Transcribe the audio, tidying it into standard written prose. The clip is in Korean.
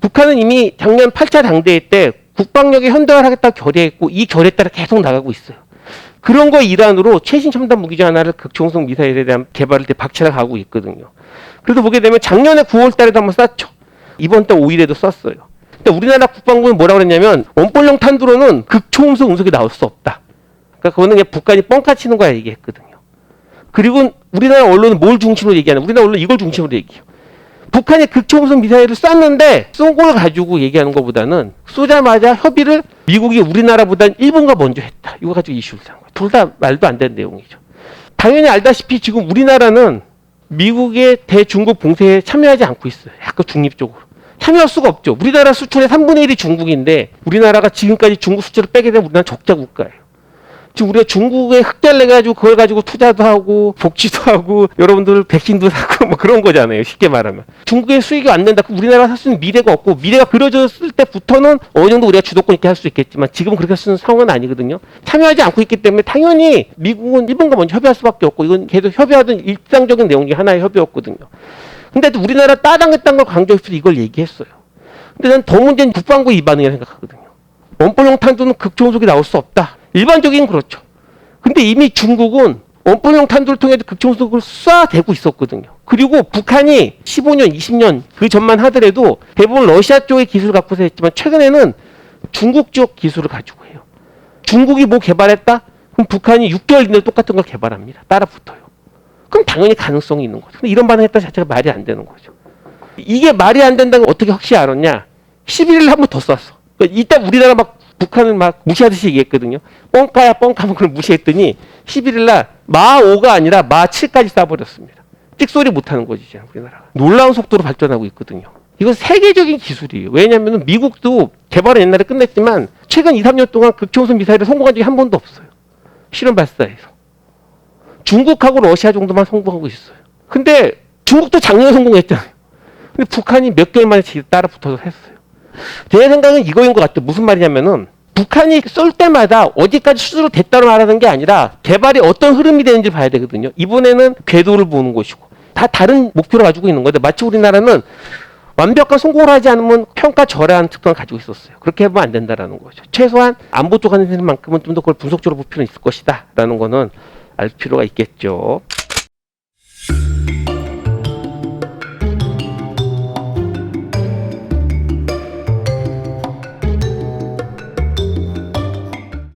북한은 이미 작년 8차 당대회 때 국방력을 현대화하겠다고 결의했고 이 결의에 따라 계속 나가고 있어요. 그런 거 일환으로 최신 첨단 무기 중 하나를 극초음속 미사일에 대한 개발을 박차를 가고 있거든요. 그래서 보게 되면 작년에 9월 달에도 한번 쐈죠. 이번 달 5일에도 쐈어요. 근데 우리나라 국방부는 뭐라고 그랬냐면 원볼령 탄두로는 극초음속 운석이 나올 수 없다. 그러니까 그거는 그냥 북한이 뻥카 치는 거야 얘기했거든요. 그리고 우리나라 언론은 뭘 중심으로 얘기하냐? 우리나라 언론은 이걸 중심으로 얘기해요. 북한이 극초음속 미사일을 쐈는데 쏜 걸 가지고 얘기하는 것보다는 쏘자마자 협의를 미국이 우리나라보다는 일본과 먼저 했다. 이거 가지고 이슈를 산 거예요. 둘 다 말도 안 되는 내용이죠. 당연히 알다시피 지금 우리나라는 미국의 대중국 봉쇄에 참여하지 않고 있어요. 약간 중립적으로. 참여할 수가 없죠. 우리나라 수출의 3분의 1이 중국인데 우리나라가 지금까지 중국 수출을 빼게 되면 우리나라는 적자 국가예요. 지금 우리가 중국에 흑자를 내가지고 그걸 가지고 투자도 하고 복지도 하고 여러분들 백신도 사고 뭐 그런 거잖아요. 쉽게 말하면. 중국의 수익이 안 된다. 우리나라가 살 수 있는 미래가 없고 미래가 그려졌을 때부터는 어느 정도 우리가 주도권 있게 할 수 있겠지만 지금은 그렇게 쓰는 상황은 아니거든요. 참여하지 않고 있기 때문에 당연히 미국은 일본과 먼저 협의할 수밖에 없고 이건 계속 협의하던 일상적인 내용 중에 하나의 협의였거든요. 근데 우리나라 따당했다는 걸 강조해서 이걸 얘기했어요. 근데 난 더 문제는 국방부 이 반응이라고 생각하거든요. 원볼령 탄두는 극초음속이 나올 수 없다. 일반적인 그렇죠. 근데 이미 중국은 원볼령 탄두를 통해 극초음속을 쏴대고 있었거든요. 그리고 북한이 15년, 20년 그 전만 하더라도 대부분 러시아 쪽의 기술을 갖고서 했지만 최근에는 중국 쪽 기술을 가지고 해요. 중국이 뭐 개발했다? 그럼 북한이 6개월 이내에 똑같은 걸 개발합니다. 따라 붙어요. 그럼 당연히 가능성이 있는 거죠. 근데 이런 반응했다 자체가 말이 안 되는 거죠. 이게 말이 안 된다는 걸 어떻게 확실히 알았냐? 11일 한 번 더 쐈어. 그러니까 이따 우리나라 막 북한을 막 무시하듯이 얘기했거든요. 뻥까야 뻥까면 그걸 무시했더니 11일 날 마5가 아니라 마7까지 쏴버렸습니다. 찍소리 못하는 거지 이제 우리나라가. 놀라운 속도로 발전하고 있거든요. 이건 세계적인 기술이에요. 왜냐하면 미국도 개발은 옛날에 끝냈지만 최근 2, 3년 동안 극초음속 미사일을 성공한 적이 한 번도 없어요. 실험 발사에서. 중국하고 러시아 정도만 성공하고 있어요. 근데 중국도 작년에 성공했잖아요. 근데 북한이 몇 개월 만에 따라 붙어서 했어요. 제 생각은 이거인 것 같아요. 무슨 말이냐면은 북한이 쏠 때마다 어디까지 수주로 됐다고 말하는 게 아니라 개발이 어떤 흐름이 되는지 봐야 되거든요. 이번에는 궤도를 보는 것이고 다 다른 목표를 가지고 있는 건데 마치 우리나라는 완벽한 성공을 하지 않으면 평가 절하한 특성을 가지고 있었어요. 그렇게 하면 안 된다라는 거죠. 최소한 안보 쪽 하는 만큼은 좀 더 그걸 분석적으로 볼 필요는 있을 것이다 라는 거는 알 필요가 있겠죠.